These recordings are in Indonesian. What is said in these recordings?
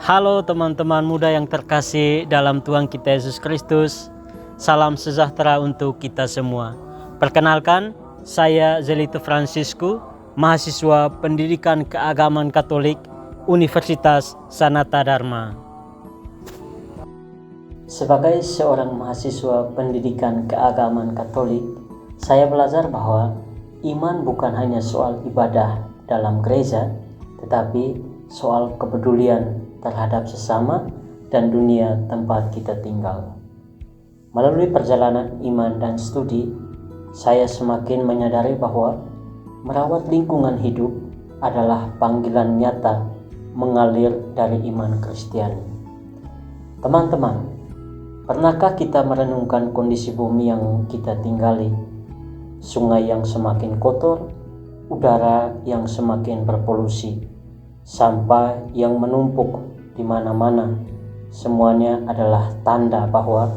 Halo teman-teman muda yang terkasih dalam Tuhan kita Yesus Kristus. Salam sejahtera untuk kita semua. Perkenalkan, saya Zelito Francisco, mahasiswa Pendidikan Keagamaan Katolik Universitas Sanata Dharma. Sebagai seorang mahasiswa Pendidikan Keagamaan Katolik, saya belajar bahwa iman bukan hanya soal ibadah dalam gereja, tetapi soal kepedulian terhadap sesama dan dunia tempat kita tinggal. Melalui perjalanan iman dan studi, saya semakin menyadari bahwa merawat lingkungan hidup adalah panggilan nyata mengalir dari iman Kristiani. Teman-teman, pernahkah kita merenungkan kondisi bumi yang kita tinggali? Sungai yang semakin kotor, udara yang semakin berpolusi, sampah yang menumpuk di mana-mana, semuanya adalah tanda bahwa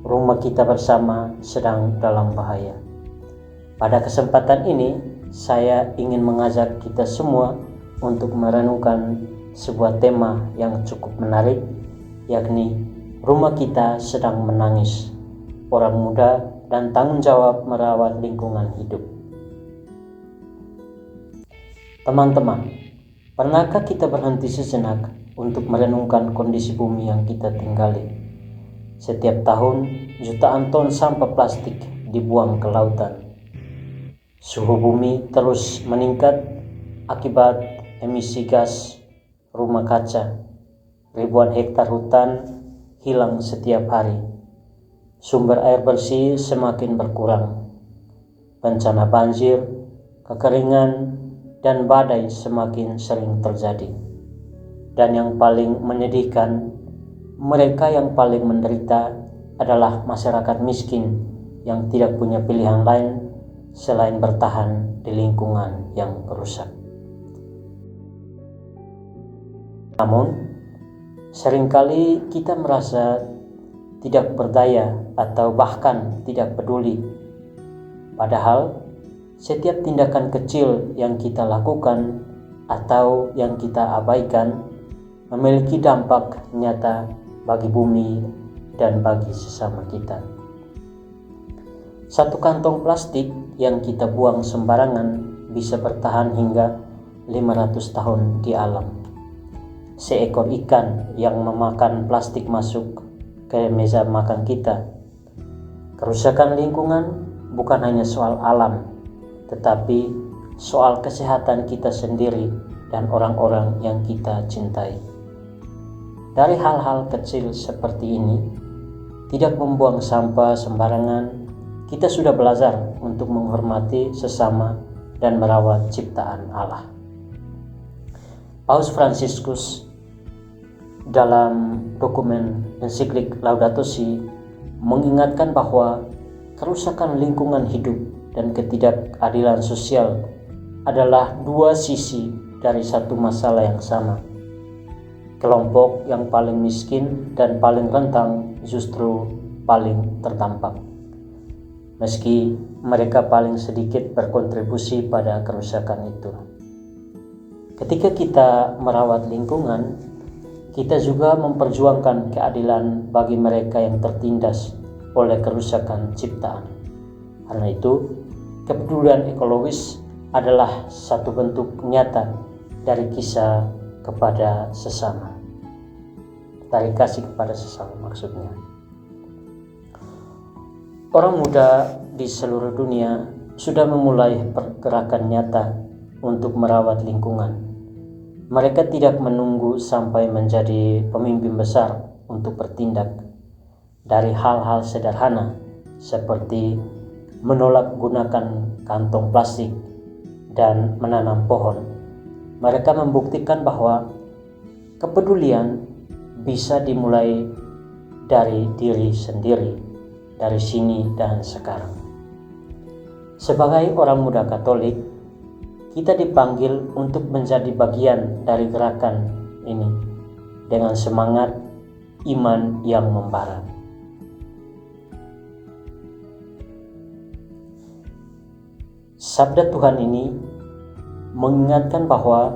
rumah kita bersama sedang dalam bahaya. Pada kesempatan ini, saya ingin mengajak kita semua untuk merenungkan sebuah tema yang cukup menarik, yakni rumah kita sedang menangis, orang muda dan tanggung jawab merawat lingkungan hidup. Teman-teman, pernahkah kita berhenti sejenak untuk merenungkan kondisi bumi yang kita tinggali? Setiap tahun, jutaan ton sampah plastik dibuang ke lautan. Suhu bumi terus meningkat akibat emisi gas rumah kaca. Ribuan hektar hutan hilang setiap hari. Sumber air bersih semakin berkurang. Bencana banjir, kekeringan, dan badai semakin sering terjadi. Dan yang paling menyedihkan, mereka yang paling menderita adalah masyarakat miskin yang tidak punya pilihan lain selain bertahan di lingkungan yang rusak. Namun, seringkali kita merasa tidak berdaya atau bahkan tidak peduli. Padahal, setiap tindakan kecil yang kita lakukan atau yang kita abaikan memiliki dampak nyata bagi bumi dan bagi sesama kita. Satu kantong plastik yang kita buang sembarangan bisa bertahan hingga 500 tahun di alam. Seekor ikan yang memakan plastik masuk ke meja makan kita. Kerusakan lingkungan bukan hanya soal alam, tetapi soal kesehatan kita sendiri dan orang-orang yang kita cintai. Dari hal-hal kecil seperti ini, tidak membuang sampah sembarangan, kita sudah belajar untuk menghormati sesama dan merawat ciptaan Allah. Paus Fransiskus dalam dokumen ensiklik Laudato Si mengingatkan bahwa kerusakan lingkungan hidup dan ketidakadilan sosial adalah dua sisi dari satu masalah yang sama. Kelompok yang paling miskin dan paling rentan justru paling terdampak, meski mereka paling sedikit berkontribusi pada kerusakan itu. Ketika kita merawat lingkungan, kita juga memperjuangkan keadilan bagi mereka yang tertindas oleh kerusakan ciptaan. Karena itu, kepedulian ekologis adalah satu bentuk nyata dari kisah kepada sesama. Dari kasih kepada sesama maksudnya. Orang muda di seluruh dunia sudah memulai pergerakan nyata untuk merawat lingkungan. Mereka tidak menunggu sampai menjadi pemimpin besar untuk bertindak. Dari hal-hal sederhana seperti menolak gunakan kantong plastik dan menanam pohon, mereka membuktikan bahwa kepedulian bisa dimulai dari diri sendiri, dari sini dan sekarang. Sebagai orang muda Katolik, kita dipanggil untuk menjadi bagian dari gerakan ini dengan semangat iman yang membara. Sabda Tuhan ini mengingatkan bahwa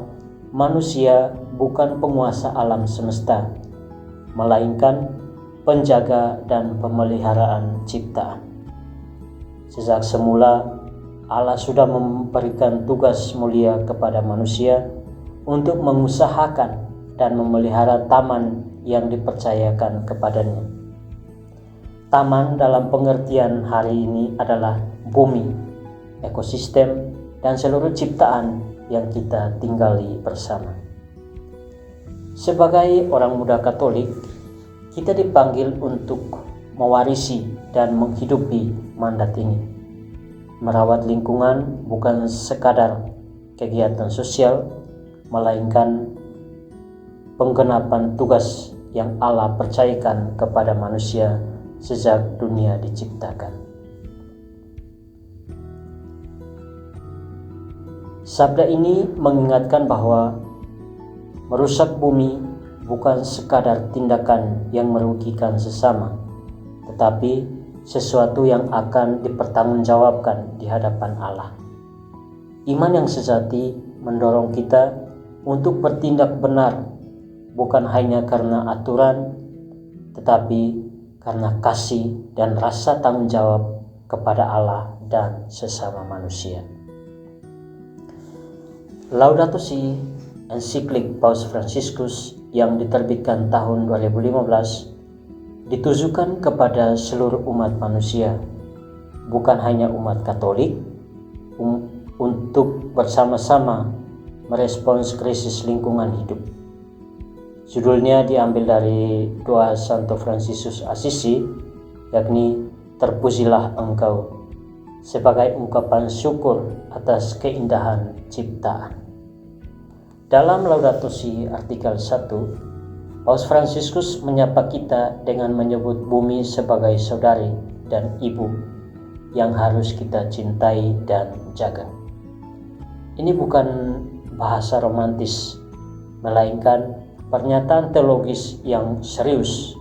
manusia bukan penguasa alam semesta, melainkan penjaga dan pemeliharaan ciptaan. Sejak semula, Allah sudah memberikan tugas mulia kepada manusia untuk mengusahakan dan memelihara taman yang dipercayakan kepadanya. Taman dalam pengertian hari ini adalah bumi, ekosistem, dan seluruh ciptaan yang kita tinggali bersama. Sebagai orang muda Katolik, kita dipanggil untuk mewarisi dan menghidupi mandat ini. Merawat lingkungan bukan sekadar kegiatan sosial, melainkan penggenapan tugas yang Allah percayakan kepada manusia sejak dunia diciptakan. Sabda ini mengingatkan bahwa merusak bumi bukan sekadar tindakan yang merugikan sesama, tetapi sesuatu yang akan dipertanggungjawabkan di hadapan Allah. Iman yang sejati mendorong kita untuk bertindak benar, bukan hanya karena aturan, tetapi karena kasih dan rasa tanggung jawab kepada Allah dan sesama manusia. Laudato Si, ensiklik Paus Fransiskus yang diterbitkan tahun 2015, ditujukan kepada seluruh umat manusia, bukan hanya umat Katolik, untuk bersama-sama merespons krisis lingkungan hidup. Judulnya diambil dari doa Santo Fransiskus Assisi, yakni "Terpujilah Engkau", sebagai ungkapan syukur atas keindahan ciptaan. Dalam Laudato Si artikel 1, Paus Fransiskus menyapa kita dengan menyebut bumi sebagai saudari dan ibu yang harus kita cintai dan jaga. Ini bukan bahasa romantis, melainkan pernyataan teologis yang serius.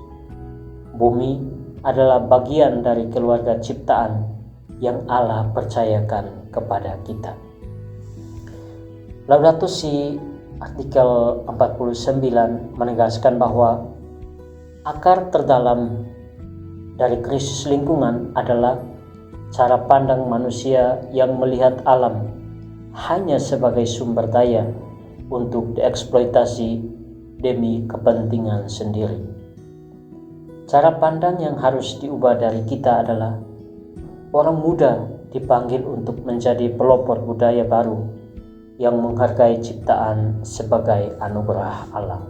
Bumi adalah bagian dari keluarga ciptaan yang Allah percayakan kepada kita. Laudato Si artikel 49 menegaskan bahwa akar terdalam dari krisis lingkungan adalah cara pandang manusia yang melihat alam hanya sebagai sumber daya untuk dieksploitasi demi kepentingan sendiri. Cara pandang yang harus diubah dari kita adalah orang muda dipanggil untuk menjadi pelopor budaya baru yang menghargai ciptaan sebagai anugerah Allah.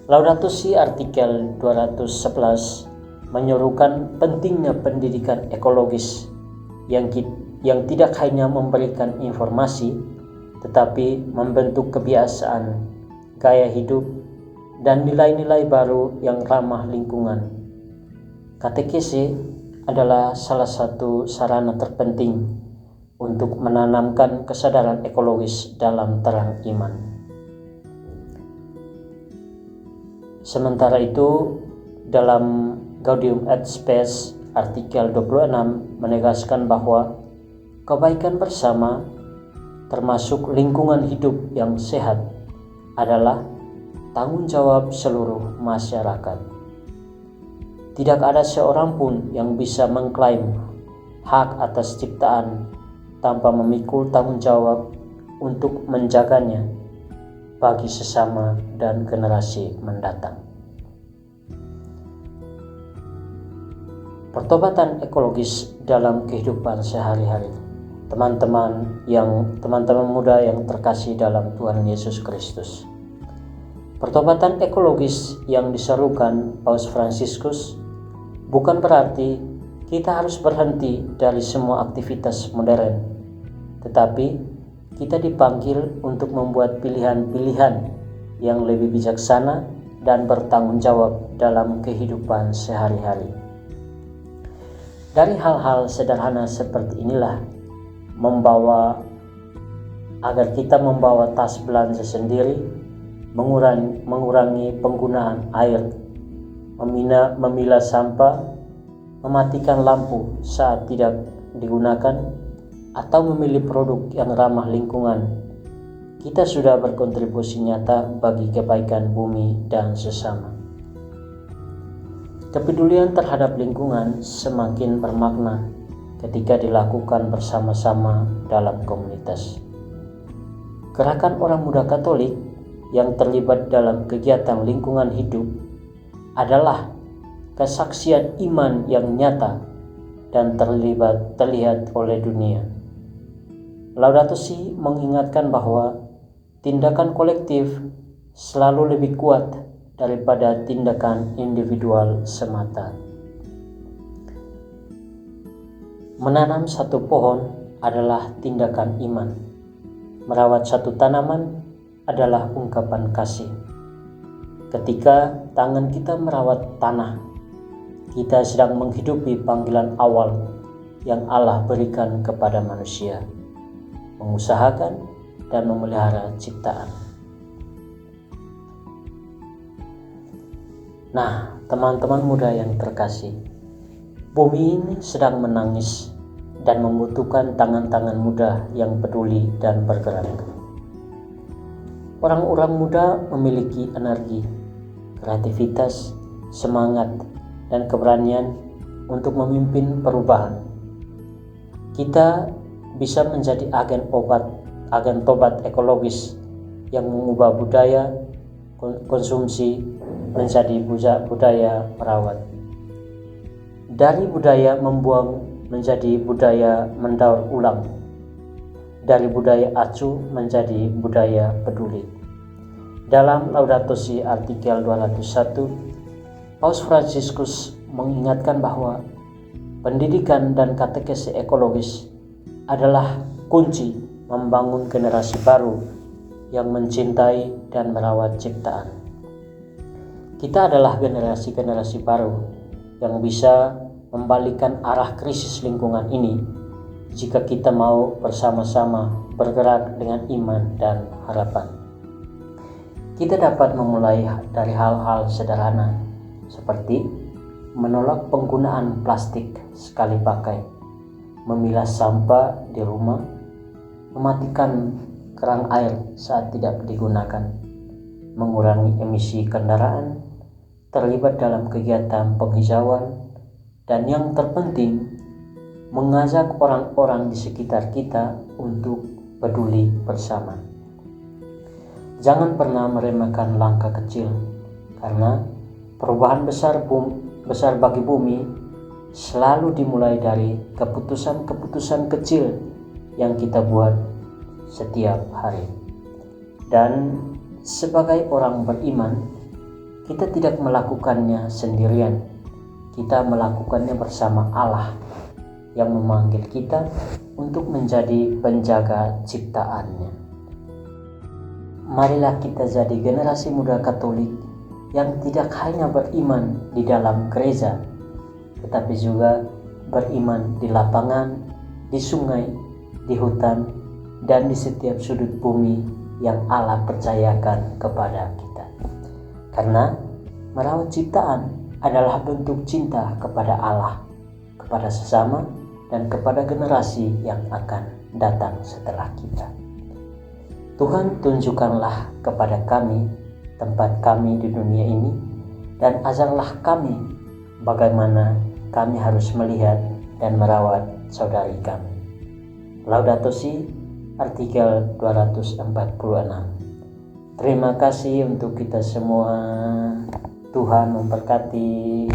Laudato Si artikel 211 menyerukan pentingnya pendidikan ekologis yang tidak hanya memberikan informasi, tetapi membentuk kebiasaan, gaya hidup, dan nilai-nilai baru yang ramah lingkungan. Katekesi adalah salah satu sarana terpenting untuk menanamkan kesadaran ekologis dalam terang iman. Sementara itu, dalam Gaudium et Spes artikel 26 menegaskan bahwa kebaikan bersama, termasuk lingkungan hidup yang sehat, adalah tanggung jawab seluruh masyarakat. Tidak ada seorang pun yang bisa mengklaim hak atas ciptaan tanpa memikul tanggung jawab untuk menjaganya bagi sesama dan generasi mendatang. Pertobatan ekologis dalam kehidupan sehari-hari. Teman-teman muda yang terkasih dalam Tuhan Yesus Kristus. Pertobatan ekologis yang diserukan Paus Fransiskus bukan berarti kita harus berhenti dari semua aktivitas modern, tetapi kita dipanggil untuk membuat pilihan-pilihan yang lebih bijaksana dan bertanggung jawab dalam kehidupan sehari-hari. Dari hal-hal sederhana seperti inilah agar kita membawa tas belanja sendiri, mengurangi penggunaan air, memilah sampah, mematikan lampu saat tidak digunakan, atau memilih produk yang ramah lingkungan, kita sudah berkontribusi nyata bagi kebaikan bumi dan sesama. Kepedulian terhadap lingkungan semakin bermakna ketika dilakukan bersama-sama dalam komunitas. Gerakan orang muda Katolik yang terlibat dalam kegiatan lingkungan hidup adalah kesaksian iman yang nyata dan terlihat oleh dunia. Laudato Si mengingatkan bahwa tindakan kolektif selalu lebih kuat daripada tindakan individual semata. Menanam satu pohon adalah tindakan iman. Merawat satu tanaman adalah ungkapan kasih. Ketika tangan kita merawat tanah, kita sedang menghidupi panggilan awal yang Allah berikan kepada manusia, mengusahakan dan memelihara ciptaan. Nah, teman-teman muda yang terkasih, bumi ini sedang menangis dan membutuhkan tangan-tangan muda yang peduli dan bergerak. Orang-orang muda memiliki energi, kreativitas, semangat, dan keberanian untuk memimpin perubahan. Kita bisa menjadi agen tobat ekologis yang mengubah budaya konsumsi menjadi budaya merawat. Dari budaya membuang menjadi budaya mendaur ulang. Dari budaya acuh menjadi budaya peduli. Dalam Laudato Si artikel 201, Paus Fransiskus mengingatkan bahwa pendidikan dan katekesi ekologis adalah kunci membangun generasi baru yang mencintai dan merawat ciptaan. Kita adalah generasi-generasi baru yang bisa membalikkan arah krisis lingkungan ini jika kita mau bersama-sama bergerak dengan iman dan harapan. Kita dapat memulai dari hal-hal sederhana seperti menolak penggunaan plastik sekali pakai, memilah sampah di rumah, mematikan keran air saat tidak digunakan, mengurangi emisi kendaraan, terlibat dalam kegiatan penghijauan, dan yang terpenting, mengajak orang-orang di sekitar kita untuk peduli bersama. Jangan pernah meremehkan langkah kecil, karena perubahan besar bagi bumi selalu dimulai dari keputusan-keputusan kecil yang kita buat setiap hari. Dan sebagai orang beriman, kita tidak melakukannya sendirian. Kita melakukannya bersama Allah yang memanggil kita untuk menjadi penjaga ciptaannya. Marilah kita jadi generasi muda Katolik yang tidak hanya beriman di dalam gereja, tetapi juga beriman di lapangan, di sungai, di hutan, dan di setiap sudut bumi yang Allah percayakan kepada kita. Karena merawat ciptaan adalah bentuk cinta kepada Allah, kepada sesama, dan kepada generasi yang akan datang setelah kita. Tuhan, tunjukkanlah kepada kami tempat kami di dunia ini, dan ajarlah kami bagaimana kami harus melihat dan merawat saudari kami. Laudato Si artikel 246. Terima kasih untuk kita semua. Tuhan memberkati.